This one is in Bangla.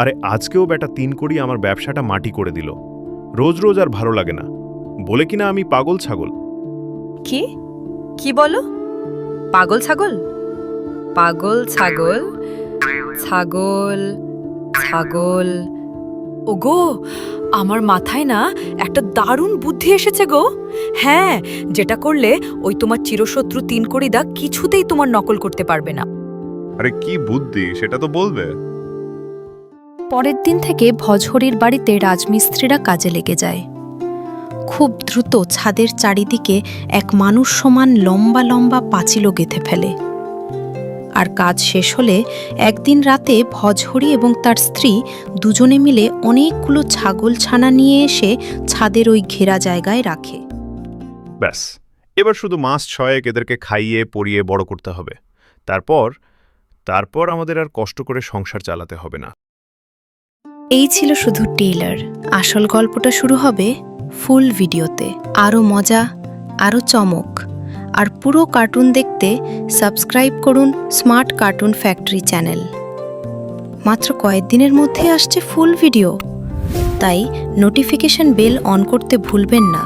আরে আজকেও বেটা 3 কোটি আমার ব্যবসাটা মাটি করে দিল। রোজ রোজ আর ভালো লাগে না, বলে কিনা আমি পাগল ছাগল। কি কি বলো? পাগল ছাগল? পাগল ছাগল? ছাগল ছাগল? ওগো, আমার মাথায় না একটা দারুণ বুদ্ধি এসেছে গো। হ্যাঁ, যেটা করলে ওই তোমার চিরশত্রু 3 কোটিদা কিছুতেই তোমার নকল করতে পারবে না। আরে কি বুদ্ধি সেটা তো বলবে। পরের দিন থেকে ভজহরির বাড়িতে রাজমিস্ত্রিরা কাজে লেগে যায়। খুব দ্রুত ছাদের চারিদিকে এক মানুষ সমান লম্বা লম্বা পাঁচিলও গেঁথে ফেলে। আর কাজ শেষ হলে একদিন রাতে ভজহরি এবং তার স্ত্রী দুজনে মিলে অনেকগুলো ছাগল ছানা নিয়ে এসে ছাদের ওই ঘেরা জায়গায় রাখে। ব্যাস, এবার শুধু মাস 6 এদেরকে খাইয়ে পরিয়ে বড় করতে হবে। তারপর আমাদের আর কষ্ট করে সংসার চালাতে হবে না। এই ছিল শুধু টেইলার। আসল গল্পটা শুরু হবে ফুল ভিডিওতে। আরও মজা, আরও চমক আর পুরো কার্টুন দেখতে সাবস্ক্রাইব করুন স্মার্ট কার্টুন ফ্যাক্টরি চ্যানেল। মাত্র কয়েকদিনের মধ্যে আসছে ফুল ভিডিও, তাই নোটিফিকেশন বেল অন করতে ভুলবেন না।